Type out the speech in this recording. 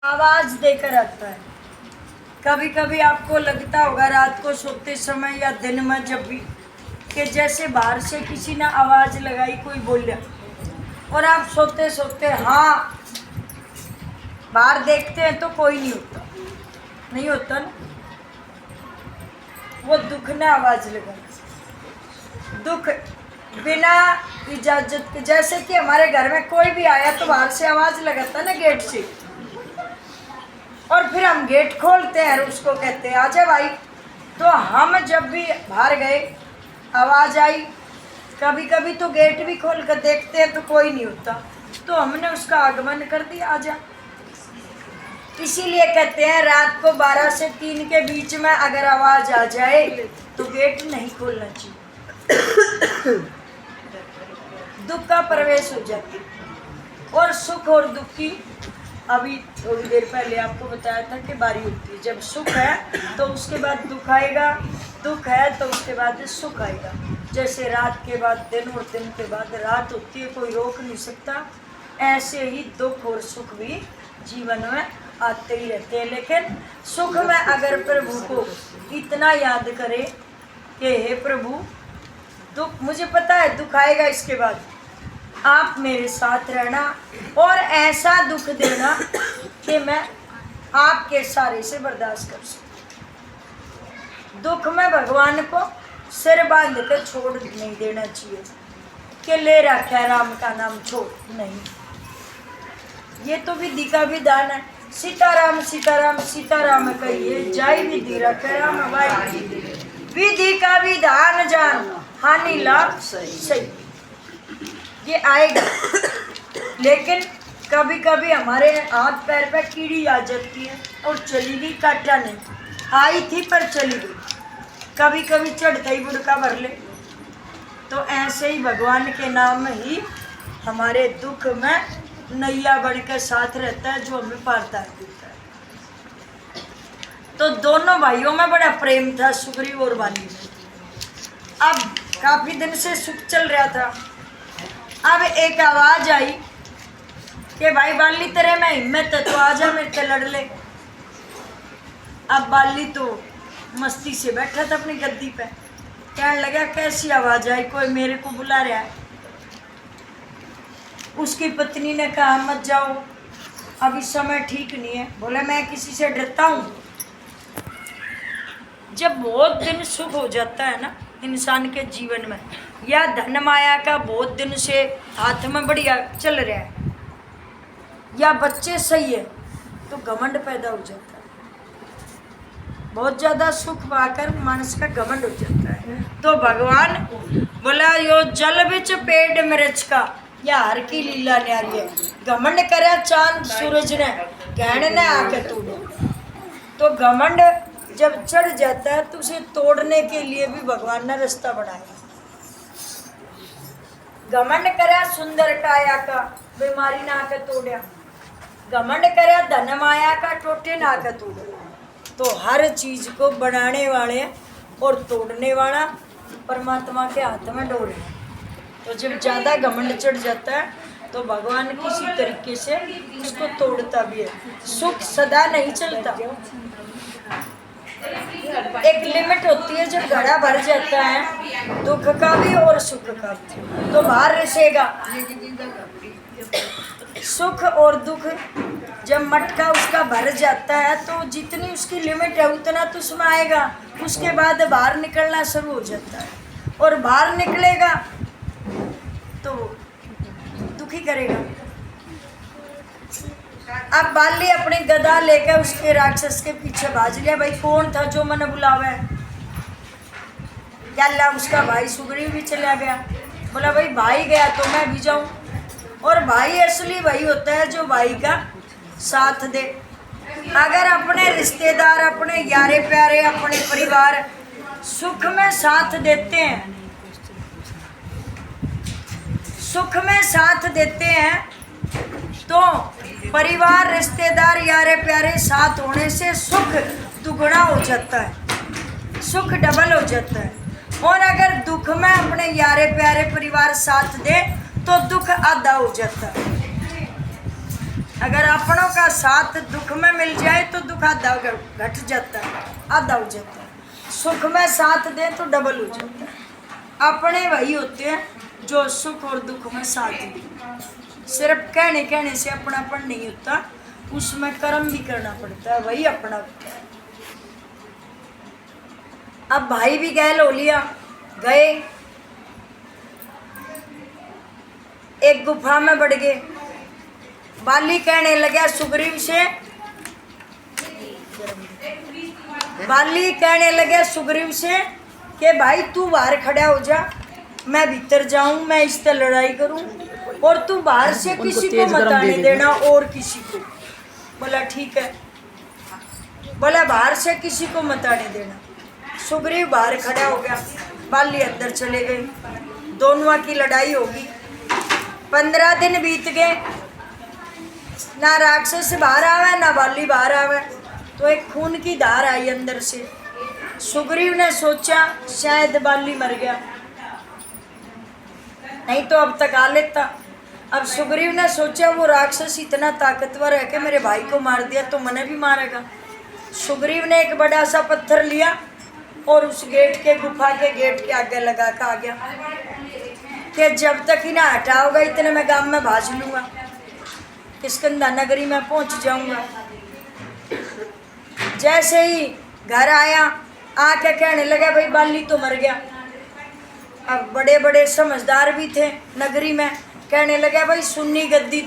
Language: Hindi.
आवाज देकर आता है। कभी कभी आपको लगता होगा रात को सोते समय या दिन में जब भी कि जैसे बाहर से किसी ने आवाज लगाई, कोई बोला, और आप सोते सोते हाँ बाहर देखते हैं तो कोई नहीं होता, नहीं होता ना। वो दुख ने आवाज लगाई, दुख बिना इजाजत के। जैसे कि हमारे घर में कोई भी आया तो बाहर से आवाज लगाता ना गेट से, और फिर हम गेट खोलते हैं और उसको कहते हैं आजा भाई। तो हम जब भी बाहर गए आवाज आई, कभी कभी तो गेट भी खोल कर देखते हैं तो कोई नहीं होता, तो हमने उसका आगमन कर दिया आजा। इसीलिए कहते हैं रात को 12 से 3 के बीच में अगर आवाज आ जाए तो गेट नहीं खोलना चाहिए, दुख का प्रवेश हो जाता है। और सुख और दुख की अभी थोड़ी देर पहले आपको बताया था कि बारी होती है। जब सुख है तो उसके बाद दुख आएगा, दुख है तो उसके बाद सुख आएगा। जैसे रात के बाद दिन और दिन के बाद रात होती है, कोई रोक नहीं सकता, ऐसे ही दुख और सुख भी जीवन में आते ही रहते हैं। लेकिन सुख में अगर प्रभु को इतना याद करें कि हे प्रभु दुख, मुझे पता है दुख आएगा, इसके बाद आप मेरे साथ रहना और ऐसा दुख देना कि मैं आपके सारे से बर्दाश्त कर सकूं। दुख में भगवान को सिर बांध कर छोड़ नहीं देना चाहिए कि ले रखा राम का नाम छोड़ नहीं। ये तो विधि का विधान है। सीताराम सीताराम सीताराम कहिए, जय विधि रखे राम भाई। विधि का विधान जान, हानि लाभ सही, ये आएगा। लेकिन कभी कभी हमारे हाथ पैर पे कीड़ी आ जाती है और चली गई, काटा नहीं, आई थी पर चली गई। कभी कभी चढ़ता ही बुड़का भर ले। तो ऐसे ही भगवान के नाम ही हमारे दुख में नैया बन के साथ रहता है, जो हमें पार तार देता है। तो दोनों भाइयों में बड़ा प्रेम था, सुग्रीव और वाली में। अब काफी दिन से सुख चल रहा था। अब एक आवाज आई कि भाई बाली तेरे में हिम्मत है तो आजा मेरे से लड़ ले। अब बाली तो मस्ती से बैठा था अपनी गद्दी पे, कहने लगा कैसी आवाज आई, कोई मेरे को बुला रहा है। उसकी पत्नी ने कहा मत जाओ, अभी समय ठीक नहीं है। बोला मैं किसी से डरता हूँ। जब बहुत दिन सुख हो जाता है ना इंसान के जीवन में, या धन माया का बहुत दिन से हाथ में बढ़िया चल रहा है, या बच्चे सही है, तो घमंड पैदा हो जाता है। बहुत ज़्यादा सुख पाकर मानस का घमंड हो जाता है। तो भगवान बोला यो जल बिच पेड़ मिर्च का, या हर की लीला न्यारी है। घमंड करे चांद सूरज ने, कहने ने आके तोड़ो। तो घमंड जब चढ़ जाता है तो उसे तोड़ने के लिए भी भगवान ने रास्ता बनाया। घमंड करा सुंदर काया का, बीमारी ना आके तोड़ा। घमंड करा धन माया का, टोटे ना आके तोड़ा। तो हर चीज को बनाने वाले और तोड़ने वाला परमात्मा के हाथ में डोर है। तो जब ज़्यादा घमंड चढ़ जाता है तो भगवान किसी तरीके से उसको तोड़ता भी है। सुख सदा नहीं चलता, एक लिमिट होती है। जब घड़ा भर जाता है दुख का भी और सुख का भी, तो बाहर रिसेगा। सुख और दुख जब मटका उसका भर जाता है तो जितनी उसकी लिमिट है उतना तो उसमें आएगा, उसके बाद बाहर निकलना शुरू हो जाता है। और बाहर निकलेगा तो दुखी करेगा। अब बाली अपने गदा लेकर उसके राक्षस के पीछे भाज लिया। भाई कौन था जो मैंने बुलावा है? क्या उसका भाई सुग्रीव भी चला गया। बोला भाई भाई गया तो मैं भी जाऊं। और भाई असली भाई होता है जो भाई का साथ दे। अगर अपने रिश्तेदार, अपने यारे प्यारे, अपने परिवार सुख में साथ देते हैं, सुख में साथ देते हैं, तो परिवार, रिश्तेदार, यारे प्यारे साथ होने से सुख दुगना हो जाता है, सुख डबल हो जाता है। और अगर दुख में अपने यारे प्यारे परिवार साथ दे तो दुख आधा हो जाता है। अगर अपनों का साथ दुख में मिल जाए तो दुख आधा घट जाता है, आधा हो जाता है। सुख में साथ दे तो डबल हो जाता है। अपने वही होते हैं जो सुख और दुख में साथ दें। सिर्फ कहने कहने से अपनापन नहीं होता, उसमें कर्म भी करना पड़ता है, वही अपना होता है। अब भाई भी गैल हो लिया, गए एक गुफा में बढ़ गए। बाली कहने लगा सुग्रीव से, बाली कहने लगे सुग्रीव से कि भाई तू बाहर खड़ा हो जा, मैं भीतर जाऊं, मैं इस तरह लड़ाई करूं, और तू बाहर से किसी को मत आने देना, और किसी को। बोला ठीक है। बोला बाहर से किसी को मत आने देना। सुग्रीव बाहर खड़ा हो गया, बाली अंदर चले गए, दोनों की लड़ाई होगी। 15 दिन बीत गए, ना राक्षस बाहर आवे ना बाली बाहर आवे। तो एक खून की धार आई अंदर से। सुग्रीव ने सोचा शायद बाली मर गया, नहीं तो अब तक आ लेता। अब सुग्रीव ने सोचा वो राक्षस इतना ताकतवर है कि मेरे भाई को मार दिया तो मने भी मारेगा। सुग्रीव ने एक बड़ा सा पत्थर लिया और उस गेट के, गुफा के गेट के आगे लगा कर आ गया कि जब तक ही ना हटाओगा इतने मैं गांव में भाज लूंगा, किष्किंधा नगरी में पहुंच जाऊंगा। जैसे ही घर आया, आके कहने लगा भाई बाली तो मर गया। अब बड़े बड़े समझदार भी थे नगरी में, कहने लगा भाई सुन्नी गद्दी